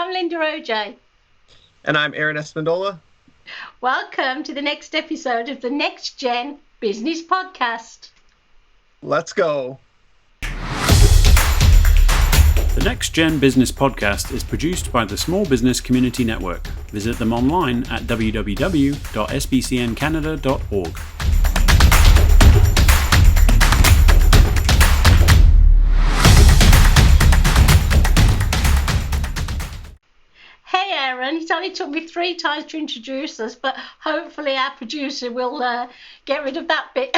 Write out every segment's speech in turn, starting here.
I'm Linda OJ. And I'm Aaron Espindola. Welcome to the next episode of the Next Gen Business Podcast. Let's go. The Next Gen Business Podcast is produced by the Small Business Community Network. Visit them online at www.sbcncanada.org. Hey Aaron, it only took me 3 times to introduce us, but hopefully our producer will get rid of that bit.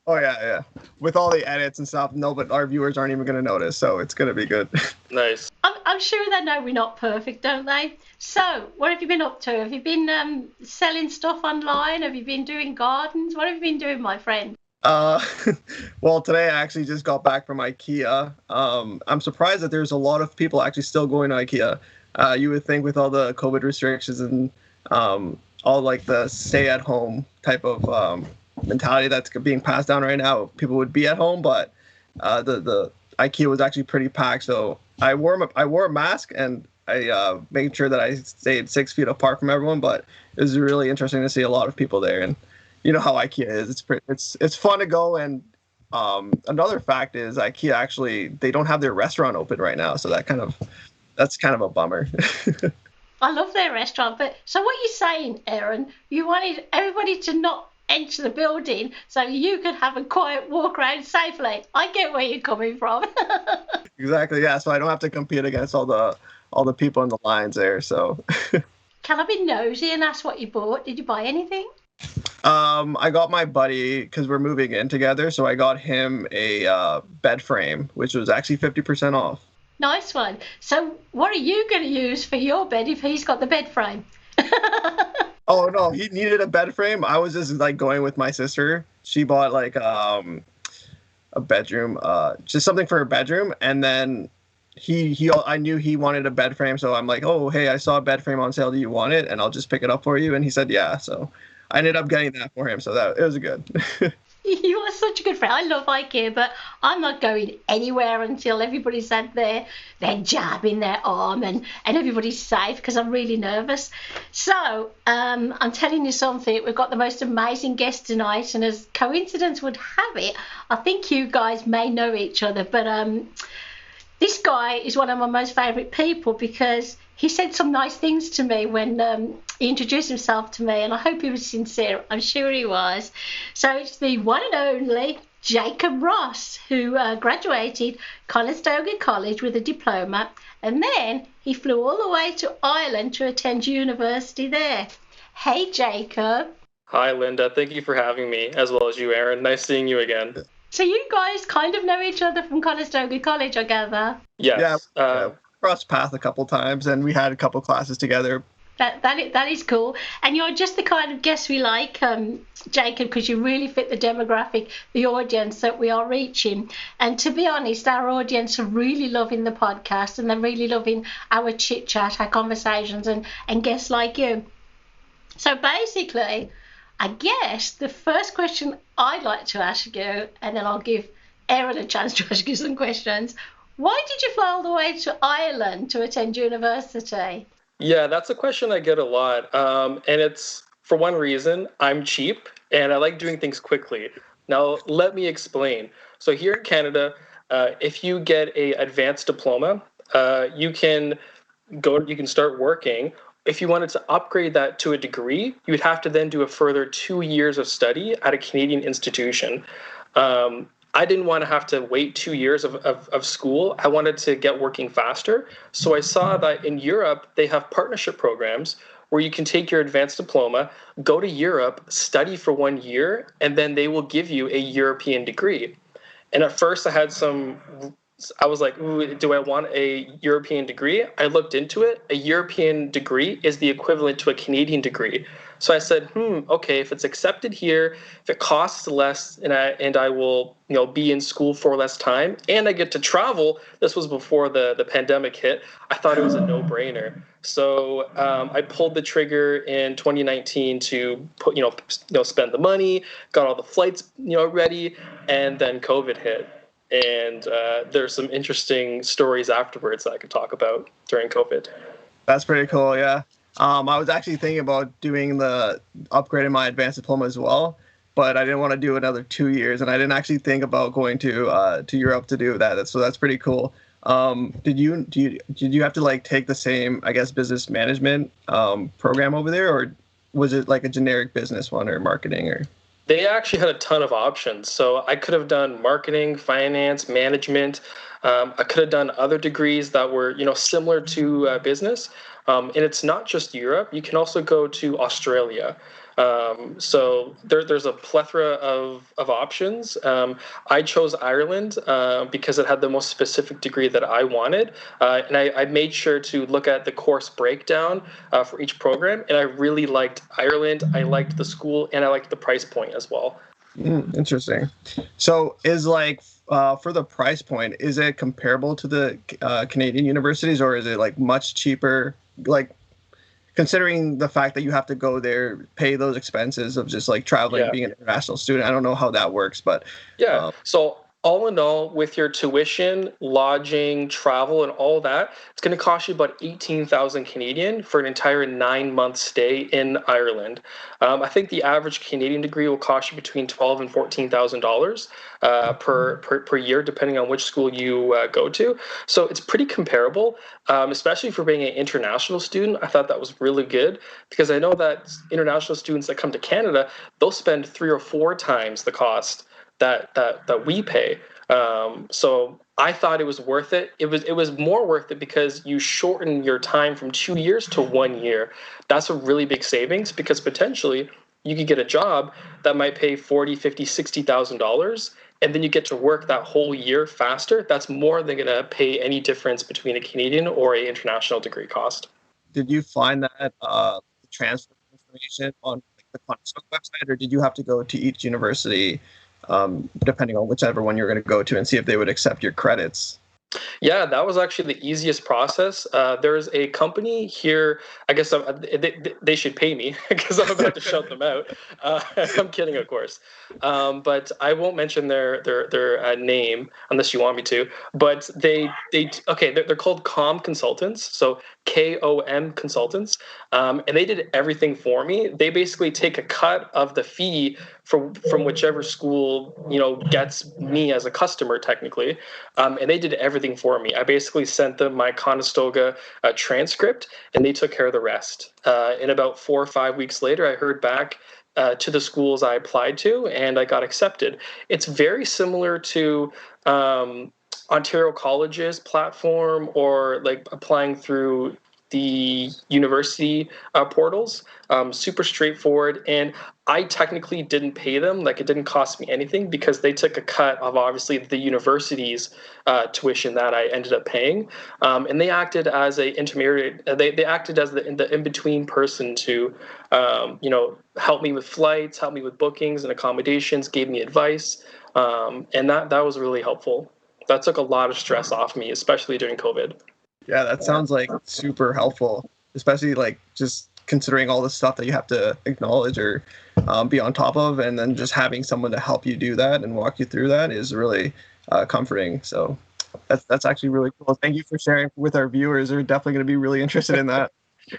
Oh, yeah. With all the edits and stuff, no, but our viewers aren't even going to notice, so it's going to be good. Nice. I'm sure they know we're not perfect, don't they? So, what have you been up to? Have you been selling stuff online? Have you been doing gardens? What have you been doing, my friend? Well, today I actually just got back from IKEA. I'm surprised that there's a lot of people actually still going to IKEA. You would think with all the COVID restrictions and all like the stay-at-home type of mentality that's being passed down right now, people would be at home, but the IKEA was actually pretty packed. So I wore a mask and I made sure that I stayed 6 feet apart from everyone. But it was really interesting to see a lot of people there, and you know how IKEA is. It's fun to go. And another fact is IKEA actually they don't have their restaurant open right now, so that's kind of a bummer. I love their restaurant, but so what you're saying, Aaron, you wanted everybody to not enter the building so you could have a quiet walk around safely. I get where you're coming from. Exactly, yeah. So I don't have to compete against all the people in the lines there. So Can I be nosy and ask what you bought? Did you buy anything? I got my buddy, because we're moving in together, so I got him a bed frame, which was actually 50% off. Nice one. So what are you going to use for your bed if he's got the bed frame? Oh no, he needed a bed frame. I was just like going with my sister. She bought like a bedroom, just something for her bedroom, and then I knew he wanted a bed frame, so I'm like, oh hey, I saw a bed frame on sale. Do you want it? And I'll just pick it up for you. And he said yeah. So I ended up getting that for him. So that it was good. You are such a good friend. I love IKEA, but I'm not going anywhere until everybody's had their jab in their arm and everybody's safe, because I'm really nervous. So I'm telling you something. We've got the most amazing guest tonight, and as coincidence would have it, I think you guys may know each other, but this guy is one of my most favourite people because he said some nice things to me when he introduced himself to me, and I hope he was sincere. I'm sure he was. So it's the one and only Jacobe Ross, who graduated Conestoga College with a diploma, and then he flew all the way to Ireland to attend university there. Hey, Jacob. Hi, Linda. Thank you for having me, as well as you, Aaron. Nice seeing you again. So you guys kind of know each other from Conestoga College, I gather. Yes. Yeah. Crossed paths a couple times, and we had a couple classes together. That is cool. And you're just the kind of guest we like, Jacob, because you really fit the demographic, the audience that we are reaching. And to be honest, our audience are really loving the podcast, and they're really loving our chit-chat, our conversations, and guests like you. So basically, I guess the first question I'd like to ask you, and then I'll give Aaron a chance to ask you some questions. Why did you fly all the way to Ireland to attend university? Yeah, that's a question I get a lot. And it's for one reason, I'm cheap and I like doing things quickly. Now, let me explain. So here in Canada, if you get an advanced diploma, you can start working. If you wanted to upgrade that to a degree, you would have to then do a further 2 years of study at a Canadian institution. I didn't want to have to wait 2 years of school. I wanted to get working faster. So I saw that in Europe, they have partnership programs where you can take your advanced diploma, go to Europe, study for 1 year, and then they will give you a European degree. And at first I was like, ooh, do I want a European degree? I looked into it. A European degree is the equivalent to a Canadian degree. So I said, okay, if it's accepted here, if it costs less and I will, be in school for less time and I get to travel, this was before the pandemic hit, I thought it was a no-brainer. So I pulled the trigger in 2019 to spend the money, got all the flights, ready, and then COVID hit. and there's some interesting stories afterwards that I could talk about during COVID. That's pretty cool. Yeah. I was actually thinking about doing the upgrading my advanced diploma as well, but I didn't want to do another 2 years, and I didn't actually think about going to Europe to do that. So that's pretty cool. Did you have to like take the same, I guess, business management program over there, or was it like a generic business one or marketing or? They actually had a ton of options. So I could have done marketing, finance, management. I could have done other degrees that were, similar to business. And it's not just Europe. You can also go to Australia. So there's a plethora of options. I chose Ireland because it had the most specific degree that I wanted. And I made sure to look at the course breakdown for each program. And I really liked Ireland. I liked the school, and I liked the price point as well. Interesting. So is like for the price point, is it comparable to the Canadian universities, or is it like much cheaper? Like considering the fact that you have to go there, pay those expenses of just like traveling, being an international student. I don't know how that works, but So all in all, with your tuition, lodging, travel, and all that, it's going to cost you about 18,000 Canadian for an entire 9-month stay in Ireland. I think the average Canadian degree will cost you between $12,000 and $14,000 per year, depending on which school you go to. So it's pretty comparable, especially for being an international student. I thought that was really good because I know that international students that come to Canada, they'll spend 3 or 4 times the cost that we pay. So I thought it was worth it. It was more worth it because you shorten your time from 2 years to 1 year. That's a really big savings because potentially you could get a job that might pay $40,000, $50,000, $60,000, and then you get to work that whole year faster. That's more than going to pay any difference between a Canadian or an international degree cost. Did you find that transfer information on the Conestoga website, or did you have to go to each university? Depending on whichever one you're going to go to, and see if they would accept your credits? Yeah, that was actually the easiest process. There's a company here. I guess they should pay me because I'm about to shout them out. I'm kidding, of course, but I won't mention their name unless you want me to. But they're called Com Consultants, so KOM Consultants, and they did everything for me. They basically take a cut of the fee from whichever school gets me as a customer technically, and they did everything for me. I basically sent them my Conestoga transcript, and they took care of the rest. In about 4 or 5 weeks later, I heard back to the schools I applied to, and I got accepted. It's very similar to Ontario College's platform, or like applying through the university portals. Super straightforward, and I technically didn't pay them. Like, it didn't cost me anything because they took a cut of obviously the university's tuition that I ended up paying, and they acted as a intermediary. They acted as the in-between person to help me with flights, help me with bookings and accommodations, gave me advice, and that was really helpful. That took a lot of stress off me, especially during COVID. Yeah, that sounds like super helpful, especially like just considering all the stuff that you have to acknowledge or be on top of, and then just having someone to help you do that and walk you through that is really comforting. So that's actually really cool. Thank you for sharing with our viewers. They're definitely going to be really interested in that.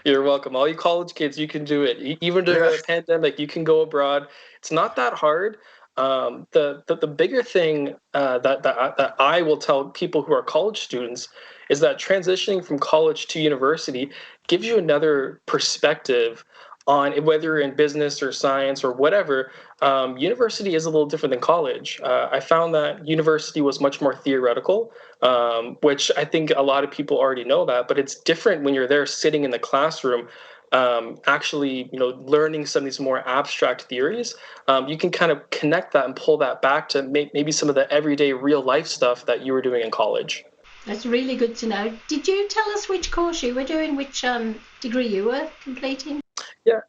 You're welcome. All you college kids, you can do it. Even during the pandemic, you can go abroad. It's not that hard. The bigger thing that I will tell people who are college students is that transitioning from college to university gives you another perspective on whether you're in business or science or whatever. University is a little different than college. I found that university was much more theoretical, which I think a lot of people already know that, but it's different when you're there sitting in the classroom, actually, learning some of these more abstract theories. You can kind of connect that and pull that back to maybe some of the everyday real life stuff that you were doing in college. That's really good to know. Did you tell us which course you were doing, which degree you were completing? Yeah,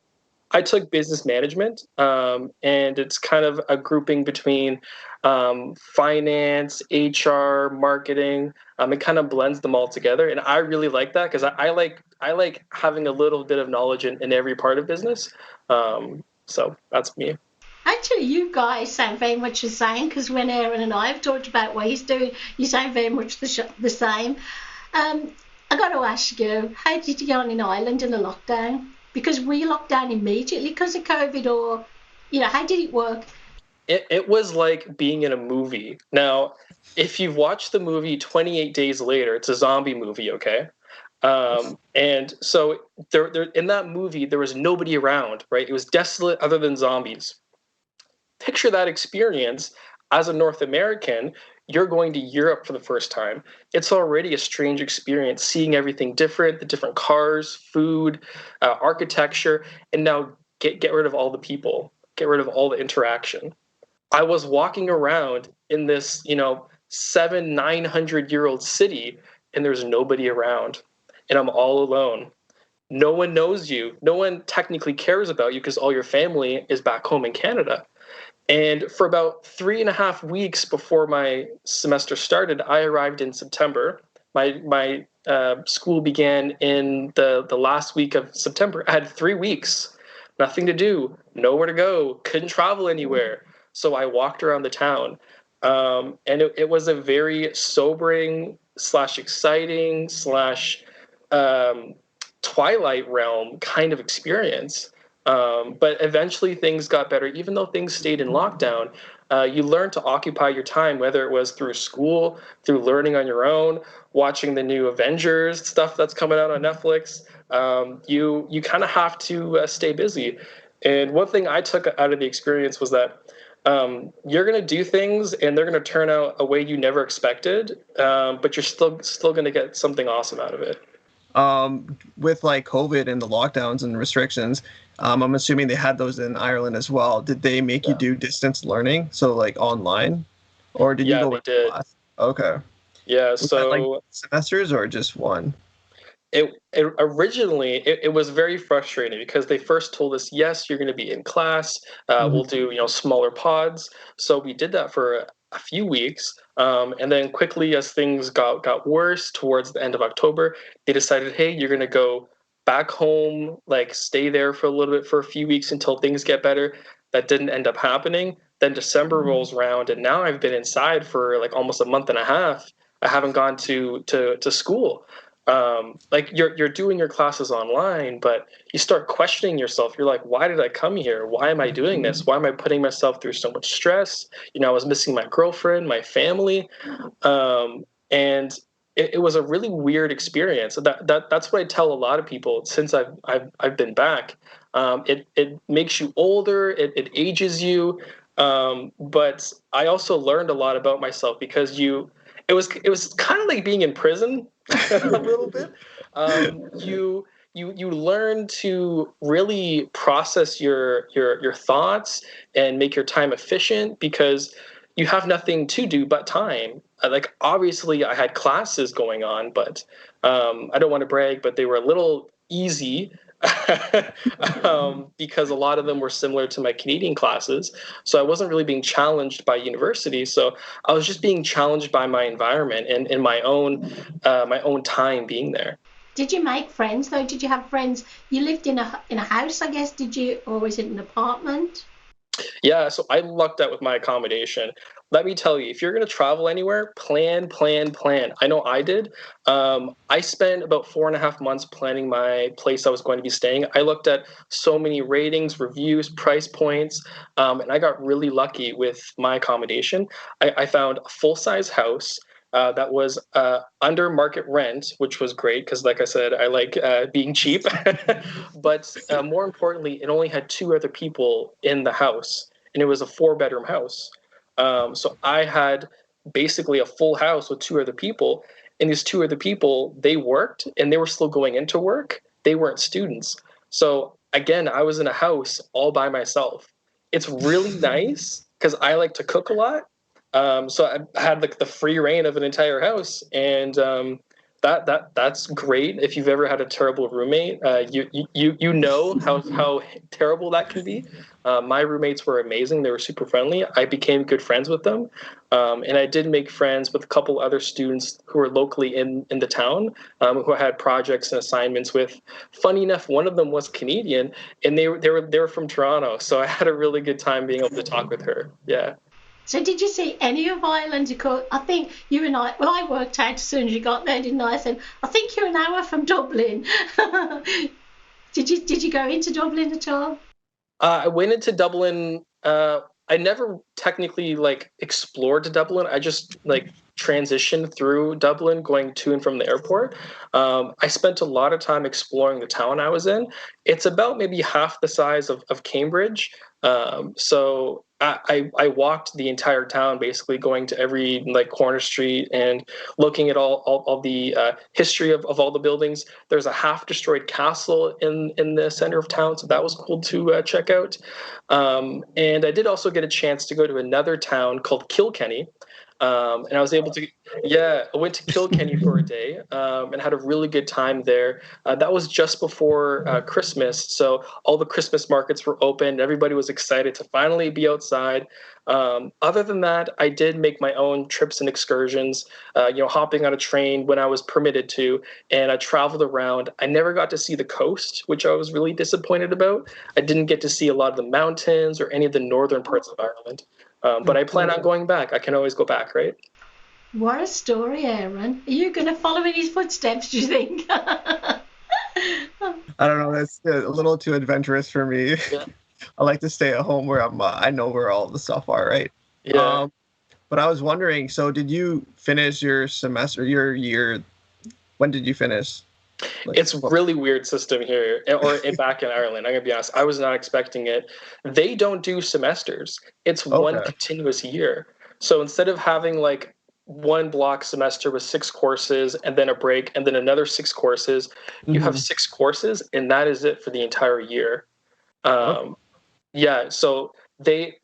I took business management, and it's kind of a grouping between finance, HR, marketing. It kind of blends them all together, and I really like that because I like having a little bit of knowledge in every part of business. So that's me. Actually, you guys sound very much the same because when Aaron and I have talked about what he's doing, you sound very much the same. I got to ask you, how did you get on in Ireland in the lockdown? Because we locked down immediately because of COVID, or, how did it work? It was like being in a movie. Now, if you've watched the movie 28 Days Later, it's a zombie movie, okay? And so in that movie, there was nobody around, right? It was desolate other than zombies. Picture that experience as a North American. You're going to Europe for the first time. It's already a strange experience, seeing everything different, the different cars, food, architecture, and now get rid of all the people, get rid of all the interaction. I was walking around in this, 900-year-old city, and there's nobody around, and I'm all alone. No one knows you. No one technically cares about you because all your family is back home in Canada. And for about 3.5 weeks before my semester started, I arrived in September. My school began in the last week of September. I had 3 weeks, nothing to do, nowhere to go, couldn't travel anywhere. So I walked around the town, and it was a very sobering slash exciting slash Twilight Realm kind of experience. But eventually things got better. Even though things stayed in lockdown, you learned to occupy your time, whether it was through school, through learning on your own, watching the new Avengers stuff that's coming out on Netflix. You kind of have to stay busy. And one thing I took out of the experience was that you're going to do things and they're going to turn out a way you never expected, but you're still going to get something awesome out of it. With like COVID and the lockdowns and restrictions, I'm assuming they had those in Ireland as well. Did they make you do distance learning, so like online, or did you go they in did. class? Okay. Yeah, Was so that like semesters or just one? it originally it was very frustrating because they first told us, yes, you're going to be in class. We'll do smaller pods. So we did that for a few weeks, and then quickly as things got worse towards the end of October, they decided, hey, you're going to go back home, like stay there for a little bit for a few weeks until things get better. That didn't end up happening. Then December rolls around, and now I've been inside for like almost a month and a half. I haven't gone to school. Like you're doing your classes online, but you start questioning yourself. You're like, why did I come here? Why am I doing this? Why am I putting myself through so much stress? I was missing my girlfriend, my family, and it was a really weird experience. That's what I tell a lot of people since I've been back. It makes you older. It ages you, but I also learned a lot about myself because it was kind of like being in prison a little bit. You learn to really process your thoughts and make your time efficient because you have nothing to do but time. Like obviously I had classes going on, but I don't want to brag, but they were a little easy because a lot of them were similar to my Canadian classes. So I wasn't really being challenged by university. So I was just being challenged by my environment and in my own time being there. Did you make friends though? Did you have friends? You lived in a house, I guess. Did you, or was it an apartment? Yeah, so I lucked out with my accommodation. Let me tell you, if you're going to travel anywhere, plan, plan, plan. I know I did. I spent about 4.5 months planning my place I was going to be staying. I looked at so many ratings, reviews, price points, and I got really lucky with my accommodation. I found a full-size house that was under market rent, which was great because, like I said, I like being cheap. But more importantly, it only had 2 other people in the house, and it was a 4-bedroom house. So I had basically a full house with 2 other people, and these 2 other people, they worked and they were still going into work. They weren't students. So again, I was in a house all by myself. It's really nice because I like to cook a lot. So I had like the free reign of an entire house, and that's great. If you've ever had a terrible roommate, you know how terrible that can be. My roommates were amazing. They were super friendly. I became good friends with them, and I did make friends with a couple other students who were locally in the town, who I had projects and assignments with. Funny enough, one of them was Canadian, and they were from Toronto, so I had a really good time being able to talk with her. Yeah. So did you see any of Ireland? I think you and I worked out as soon as you got there, didn't I? I said, I think you're an hour from Dublin. Did you go into Dublin at all? I went into Dublin. I never technically like explored Dublin. I just like transitioned through Dublin, going to and from the airport. I spent a lot of time exploring the town I was in. It's about maybe half the size of Cambridge. So I walked the entire town, basically going to every like corner street and looking at all the history of all the buildings. There's a half destroyed castle in the center of town, so that was cool to check out. And I did also get a chance to go to another town called Kilkenny. And I was able to, yeah, I went to Kilkenny for a day, and had a really good time there. That was just before Christmas, so all the Christmas markets were open. Everybody was excited to finally be outside. Other than that, I did make my own trips and excursions, hopping on a train when I was permitted to, and I traveled around. I never got to see the coast, which I was really disappointed about. I didn't get to see a lot of the mountains or any of the northern parts of Ireland. But I plan on going back. I can always go back, right? What a story, Aaron. Are you going to follow in his footsteps, do you think? I don't know. That's a little too adventurous for me. Yeah. I like to stay at home where I know where all the stuff are, right? Yeah. But I was wondering, so did you finish your semester, your year? When did you finish? It's a really weird system here, or back in Ireland. I'm gonna be honest. I was not expecting it. They don't do semesters. It's one continuous year. So instead of having like one block semester with 6 courses and then a break and then another 6 courses, you have 6 courses and that is it for the entire year. Yeah. So the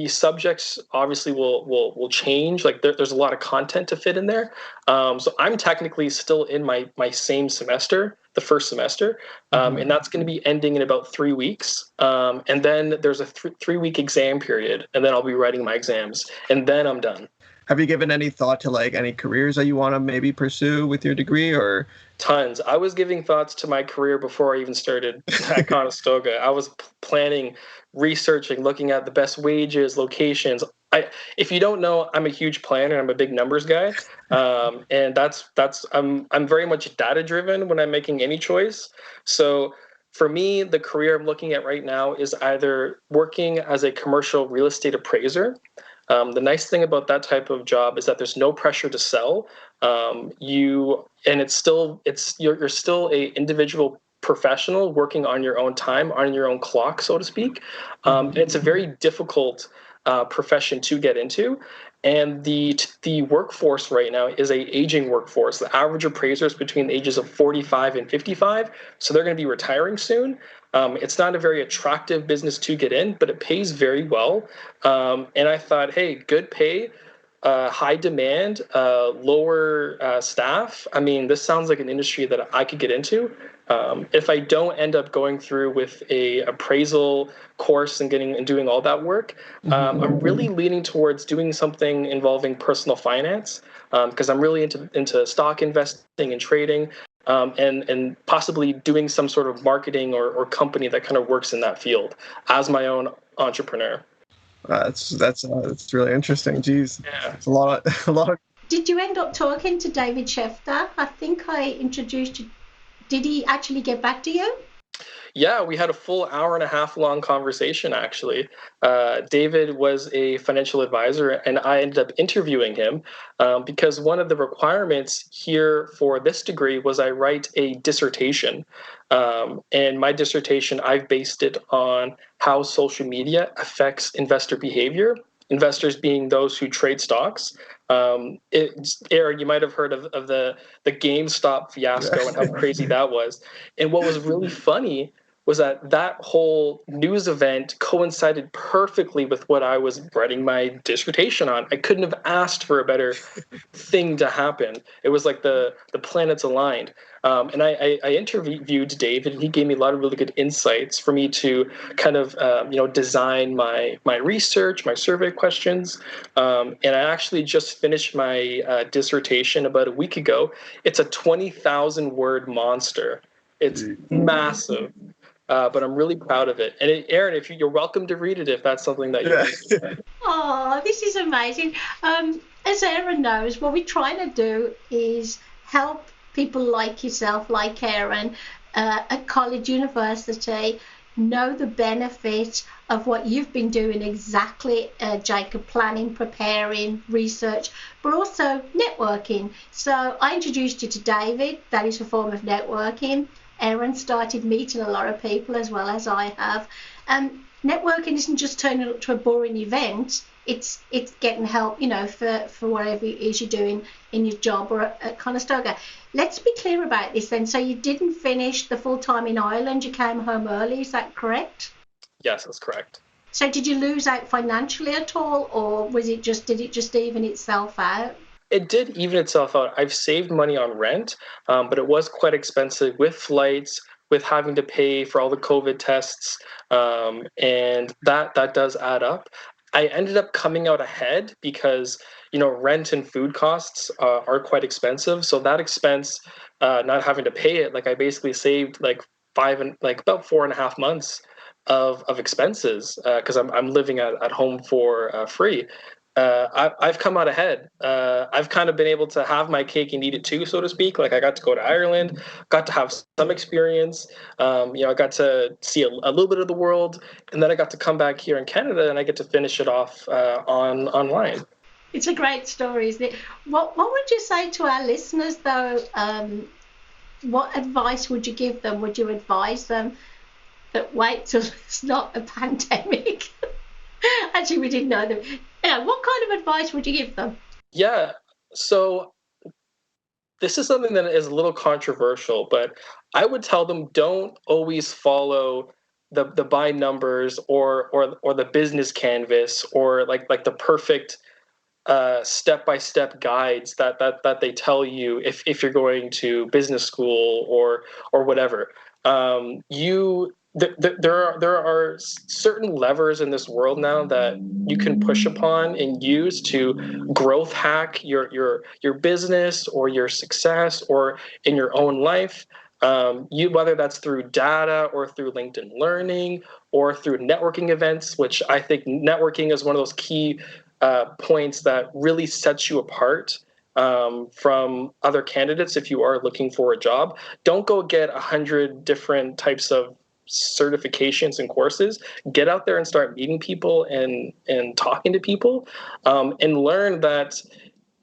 subjects obviously will change. Like there's a lot of content to fit in there. So I'm technically still in my same semester, the first semester, and that's going to be ending in about 3 weeks. And then there's a 3-week exam period, and then I'll be writing my exams, and then I'm done. Have you given any thought to like any careers that you want to maybe pursue with your degree, or? Tons. I was giving thoughts to my career before I even started at Conestoga. I was planning, researching, looking at the best wages, locations. If you don't know, I'm a huge planner. I'm a big numbers guy, and I'm very much data driven when I'm making any choice. So for me, the career I'm looking at right now is either working as a commercial real estate appraiser. The nice thing about that type of job is that there's no pressure to sell. You're still a individual professional working on your own time, on your own clock, so to speak. It's a very difficult profession to get into. And the workforce right now is a aging workforce. The average appraiser is between the ages of 45 and 55, so they're going to be retiring soon. It's not a very attractive business to get in, but it pays very well. And I thought, hey, good pay, high demand, lower staff. I mean, this sounds like an industry that I could get into. If I don't end up going through with a appraisal course and doing all that work, I'm really leaning towards doing something involving personal finance, because I'm really into stock investing and trading, and possibly doing some sort of marketing or company that kind of works in that field as my own entrepreneur. That's really interesting. Jeez, yeah. It's a lot of. Did you end up talking to David Schefter? I think I introduced you. Did he actually get back to you? Yeah, we had a full hour and a half long conversation, actually. David was a financial advisor, and I ended up interviewing him because one of the requirements here for this degree was I write a dissertation. And my dissertation, I've based it on how social media affects investor behavior, investors being those who trade stocks. Aaron, you might have heard of the GameStop fiasco and how crazy that was. And what was really funny was that whole news event coincided perfectly with what I was writing my dissertation on. I couldn't have asked for a better thing to happen. It was like the planets aligned. And I interviewed David, and he gave me a lot of really good insights for me to kind of design my research, my survey questions. And I actually just finished my dissertation about a week ago. It's a 20,000 word monster. It's massive. But I'm really proud of it. And Aaron, if you're welcome to read it if that's something that you want. Oh, this is amazing. As Aaron knows, what we're trying to do is help people like yourself, like Aaron, at college, university, know the benefit of what you've been doing exactly, Jacob, planning, preparing, research, but also networking. So I introduced you to David. That is a form of networking. Aaron started meeting a lot of people as well as I have. Networking isn't just turning up to a boring event. It's getting help, for whatever it is you're doing in your job or at Conestoga. Let's be clear about this then. So you didn't finish the full time in Ireland. You came home early. Is that correct? Yes, that's correct. So did you lose out financially at all, or did it just even itself out? It did even itself out. I've saved money on rent, but it was quite expensive with flights, with having to pay for all the COVID tests, and that does add up. I ended up coming out ahead because rent and food costs are quite expensive. So that expense, not having to pay it, like I basically saved like about 4.5 months of expenses because I'm living at home for free. I've come out ahead. I've kind of been able to have my cake and eat it too, so to speak. Like I got to go to Ireland, got to have some experience. I got to see a little bit of the world, and then I got to come back here in Canada, and I get to finish it off online. It's a great story, isn't it? What would you say to our listeners, though? What advice would you give them? Would you advise them that wait till it's not a pandemic? Actually, we didn't know them. What kind of advice would you give them? Yeah, so this is something that is a little controversial, but I would tell them don't always follow the by numbers or the business canvas or like the perfect step-by-step guides that they tell you if you're going to business school or whatever. There are certain levers in this world now that you can push upon and use to growth hack your business or your success or in your own life. Whether that's through data or through LinkedIn Learning or through networking events, which I think networking is one of those key points that really sets you apart from other candidates if you are looking for a job. Don't go get 100 different types of certifications and courses. Get out there and start meeting people and talking to people and learn that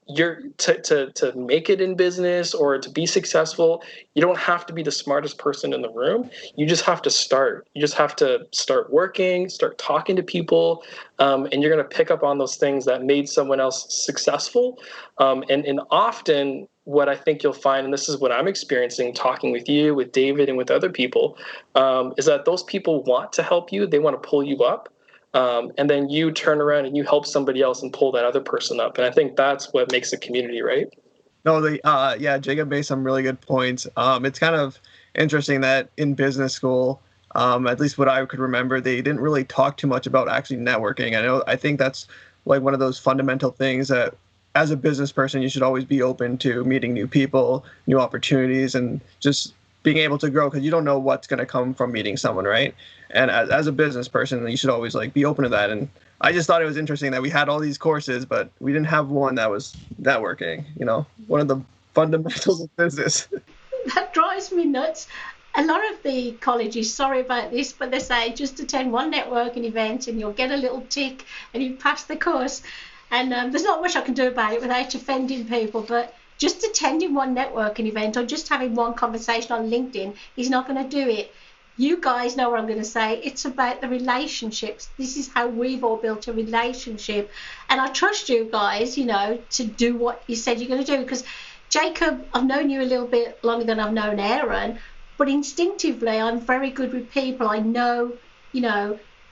you're to make it in business or to be successful, you don't have to be the smartest person in the room. You just have to start. You just have to start working, start talking to people, and you're going to pick up on those things that made someone else successful. And often what I think you'll find, and this is what I'm experiencing talking with you, with David, and with other people, is that those people want to help you. They want to pull you up. And then you turn around and you help somebody else and pull that other person up. And I think that's what makes a community, right? No, Jacob made some really good points. It's kind of interesting that in business school, at least what I could remember, they didn't really talk too much about actually networking. I think that's like one of those fundamental things that as a business person, you should always be open to meeting new people, new opportunities, and just being able to grow, because you don't know what's going to come from meeting someone, right? And as a business person, you should always like be open to that. And I just thought it was interesting that we had all these courses, but we didn't have one that was networking, one of the fundamentals of business. That drives me nuts. A lot of the colleges, sorry about this, but they say just attend one networking event and you'll get a little tick and you pass the course. And there's not much I can do about it without offending people, but just attending one networking event or just having one conversation on LinkedIn is not going to do it. You guys know what I'm going to say. It's about the relationships. This is how we've all built a relationship. And I trust you guys, to do what you said you're going to do. Because, Jacob, I've known you a little bit longer than I've known Aaron, but instinctively I'm very good with people. I know,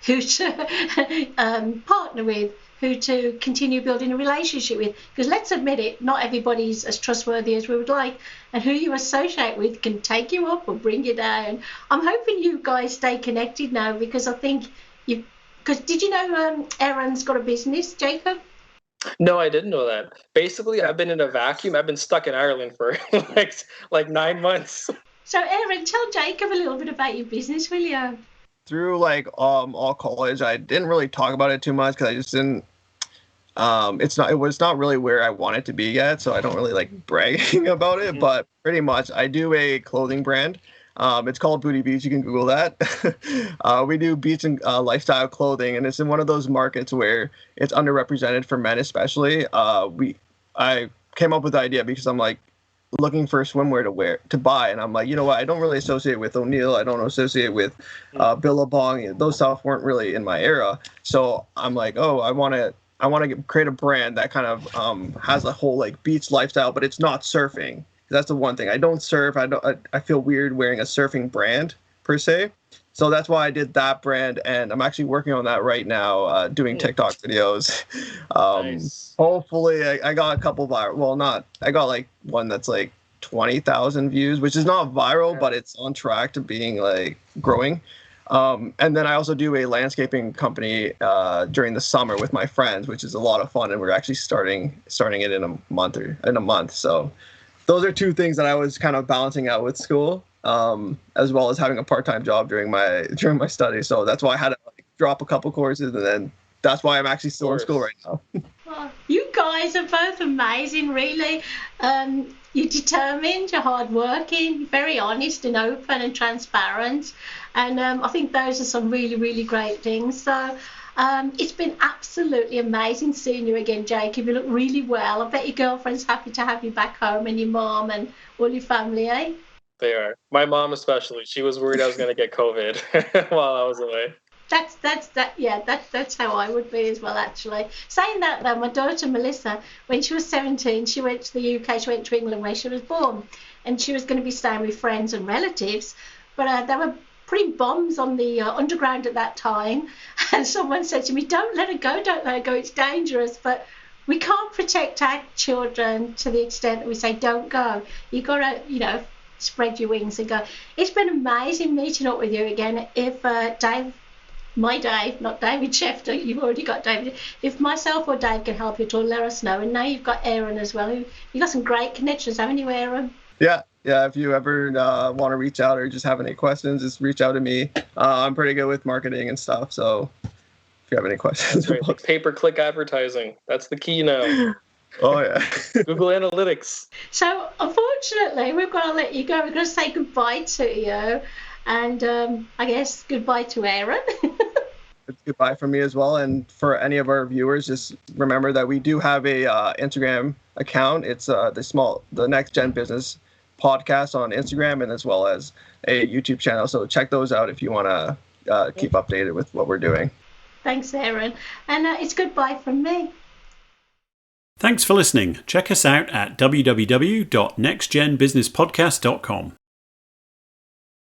who to partner with, who to continue building a relationship with. Because let's admit it, not everybody's as trustworthy as we would like, and who you associate with can take you up or bring you down. I'm hoping you guys stay connected now, because I think you. Because did you know Aaron's got a business, Jacob? No, I didn't know that. Basically, I've been in a vacuum. I've been stuck in Ireland for like 9 months. So, Aaron, tell Jacob a little bit about your business, will you? Through like all college, I didn't really talk about it too much because I just didn't. It was not really where I want it to be yet, so I don't really like bragging about it. But pretty much, I do a clothing brand. It's called Booty Beach. You can Google that. We do beach and lifestyle clothing, and it's in one of those markets where it's underrepresented for men, especially. I came up with the idea because I'm like looking for swimwear to buy, and I'm like, you know what? I don't really associate with O'Neill. I don't associate with Billabong. Those stuff weren't really in my era. So I'm like, oh, I want to create a brand that kind of has a whole like beach lifestyle, but it's not surfing. That's the one thing. I don't surf. I feel weird wearing a surfing brand per se. So that's why I did that brand, and I'm actually working on that right now, doing TikTok videos. Nice. Hopefully, I got a couple viral. Well, not. I got like one that's like 20,000 views, which is not viral, but it's on track to being like growing. And then I also do a landscaping company during the summer with my friends, which is a lot of fun, and we're actually starting it in a month. So those are two things that I was kind of balancing out with school, as well as having a part-time job during my studies. So that's why I had to like drop a couple courses, and then that's why I'm actually still in school right now. Well, you guys are both amazing, really. You're determined, you're hardworking, you're very honest and open and transparent. And I think those are some really, really great things. So it's been absolutely amazing seeing you again, Jacob. You look really well. I bet your girlfriend's happy to have you back home, and your mom and all your family, eh? They are. My mom especially. She was worried I was going to get COVID while I was away. That's how I would be as well, actually. Saying that, though, my daughter Melissa, when she was 17, she went to the UK. She went to England where she was born, and she was going to be staying with friends and relatives, but they were putting bombs on the underground at that time, and someone said to me, don't let her go, it's dangerous. But we can't protect our children to the extent that we say don't go. You've got to spread your wings and go. It's been amazing meeting up with you again. If Dave, not David Schefter, you've already got David. If myself or Dave can help you at all, let us know. And now you've got Aaron as well. You've got some great connections, haven't you, Aaron? Yeah. If you ever want to reach out or just have any questions, just reach out to me. I'm pretty good with marketing and stuff. So if you have any questions. That's right. Pay-per-click advertising. That's the key now. Oh, yeah. Google Analytics. So unfortunately, we've got to let you go. We're going to say goodbye to you. And I guess goodbye to Aaron. It's goodbye from me as well. And for any of our viewers, just remember that we do have a Instagram account. It's the Next Gen Business Podcast on Instagram, and as well as a YouTube channel. So check those out if you want to keep updated with what we're doing. Thanks, Aaron. And it's goodbye from me. Thanks for listening. Check us out at www.nextgenbusinesspodcast.com.